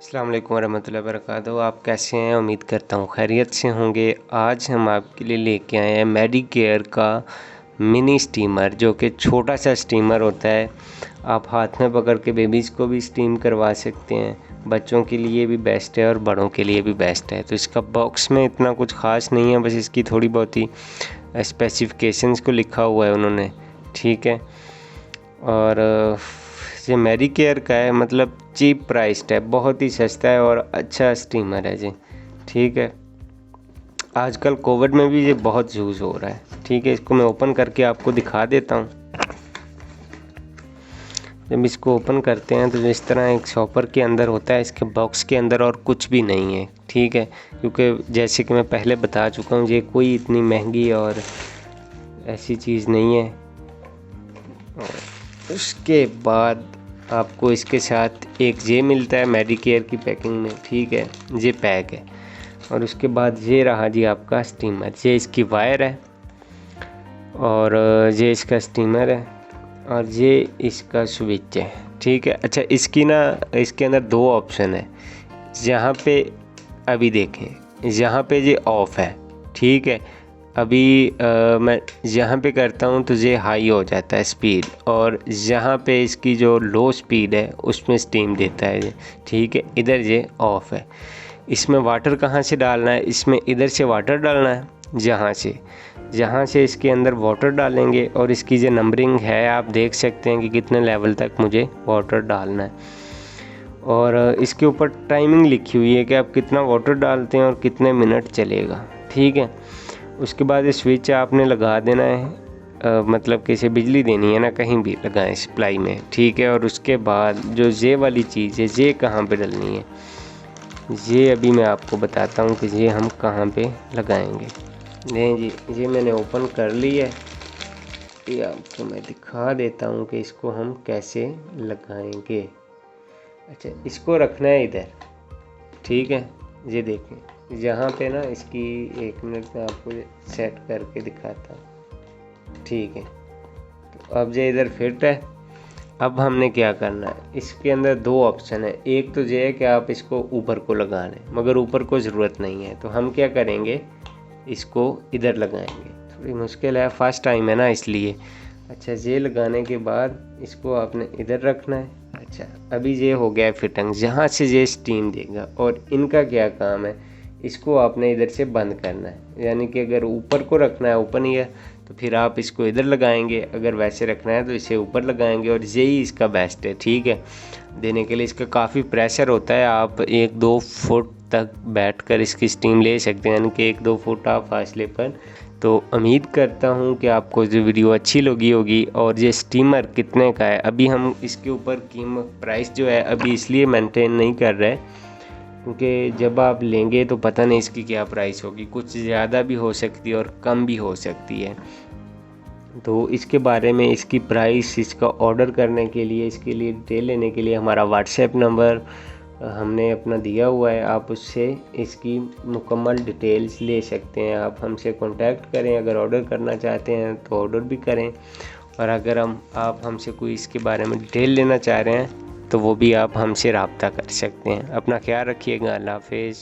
अस्सलाम वालेकुम रहमतुल्लाहि वबरकातुहू। आप कैसे हैं? उम्मीद करता हूँ खैरियत से होंगे। आज हम आपके लिए लेके आए हैं मेडिकेयर का मिनी स्टीमर, जो कि छोटा सा स्टीमर होता है। आप हाथ में पकड़ के बेबीज़ को भी स्टीम करवा सकते हैं। बच्चों के लिए भी बेस्ट है और बड़ों के लिए भी बेस्ट है। तो इसका बॉक्स में इतना कुछ ख़ास नहीं है, बस इसकी थोड़ी बहुत ही स्पेसिफिकेशंस को लिखा हुआ है उन्होंने, ठीक है। और ये मेडिकेयर का है, मतलब चीप प्राइस्ड है, बहुत ही सस्ता है और अच्छा स्टीमर है जी, ठीक है। आजकल कोविड में भी ये बहुत यूज़ हो रहा है, ठीक है। इसको मैं ओपन करके आपको दिखा देता हूँ। जब इसको ओपन करते हैं तो इस तरह एक शॉपर के अंदर होता है, इसके बॉक्स के अंदर और कुछ भी नहीं है, ठीक है। क्योंकि जैसे कि मैं पहले बता चुका हूँ, ये कोई इतनी महंगी और ऐसी चीज़ नहीं है। और उसके बाद आपको इसके साथ एक ये मिलता है मेडिकेयर की पैकिंग में, ठीक है। ये पैक है। और उसके बाद ये रहा जी आपका स्टीमर। ये इसकी वायर है और ये इसका स्टीमर है और ये इसका स्विच है, ठीक है। अच्छा, इसकी ना इसके अंदर दो ऑप्शन है। यहाँ पे अभी देखें, यहाँ पे ये ऑफ़ है, ठीक है। अभी मैं यहाँ पे करता हूँ तो ये हाई हो जाता है स्पीड, और यहाँ पे इसकी जो लो स्पीड है उसमें स्टीम देता है ये, ठीक है। इधर ये ऑफ़ है। इसमें वाटर कहाँ से डालना है? इसमें इधर से वाटर डालना है, जहाँ से इसके अंदर वाटर डालेंगे। और इसकी जो नंबरिंग है आप देख सकते हैं कि कितने लेवल तक मुझे वाटर डालना है। और इसके ऊपर टाइमिंग लिखी हुई है कि आप कितना वाटर डालते हैं और कितने मिनट चलेगा, ठीक है। उसके बाद ये स्विच आपने लगा देना है, मतलब कि इसे बिजली देनी है ना, कहीं भी लगाएं सप्लाई में, ठीक है। और उसके बाद जो ये वाली चीज़ है, ये कहाँ पे डलनी है, ये अभी मैं आपको बताता हूँ कि ये हम कहाँ पे लगाएंगे। नहीं जी, ये मैंने ओपन कर लिया है। ये आपको मैं दिखा देता हूँ कि इसको हम कैसे लगाएंगे। अच्छा, इसको रखना है इधर, ठीक है। ये देखें, यहाँ पे ना इसकी एक मिनट में आपको सेट करके दिखाता हूँ, ठीक है। तो अब ये इधर फिट है। अब हमने क्या करना है, इसके अंदर दो ऑप्शन है। एक तो ये है कि आप इसको ऊपर को लगा लें, मगर ऊपर को ज़रूरत नहीं है। तो हम क्या करेंगे, इसको इधर लगाएंगे। थोड़ी मुश्किल है, फर्स्ट टाइम है ना, इसलिए। अच्छा, ये लगाने के बाद इसको आपने इधर रखना है। अच्छा, अभी ये हो गया फिटिंग, जहाँ से ये स्टीम देगा। और इनका क्या काम है, इसको आपने इधर से बंद करना है। यानी कि अगर ऊपर को रखना है ओपन ईयर, तो फिर आप इसको इधर लगाएंगे। अगर वैसे रखना है तो इसे ऊपर लगाएंगे। और यही इसका बेस्ट है, ठीक है, देने के लिए। इसका काफ़ी प्रेशर होता है, आप 1-2 फुट तक बैठकर इसकी स्टीम ले सकते हैं, यानी कि 1-2 फुट आप फासले पर। तो उम्मीद करता हूँ कि आपको जो वीडियो अच्छी लगी होगी। और ये स्टीमर कितने का है, अभी हम इसके ऊपर कीमत प्राइस जो है अभी इसलिए मेंटेन नहीं कर रहे, क्योंकि जब आप लेंगे तो पता नहीं इसकी क्या प्राइस होगी। कुछ ज़्यादा भी हो सकती है और कम भी हो सकती है। तो इसके बारे में, इसकी प्राइस, इसका ऑर्डर करने के लिए, इसके लिए डिटेल लेने के लिए हमारा व्हाट्सएप नंबर हमने अपना दिया हुआ है। आप उससे इसकी मुकम्मल डिटेल्स ले सकते हैं। आप हमसे कांटेक्ट करें। अगर ऑर्डर करना चाहते हैं तो ऑर्डर भी करें। और अगर आप हमसे कोई इसके बारे में डिटेल लेना चाह रहे हैं तो वो भी आप हमसे रब्ता कर सकते हैं। अपना ख्याल रखिएगा। अल्लाह हाफिज़।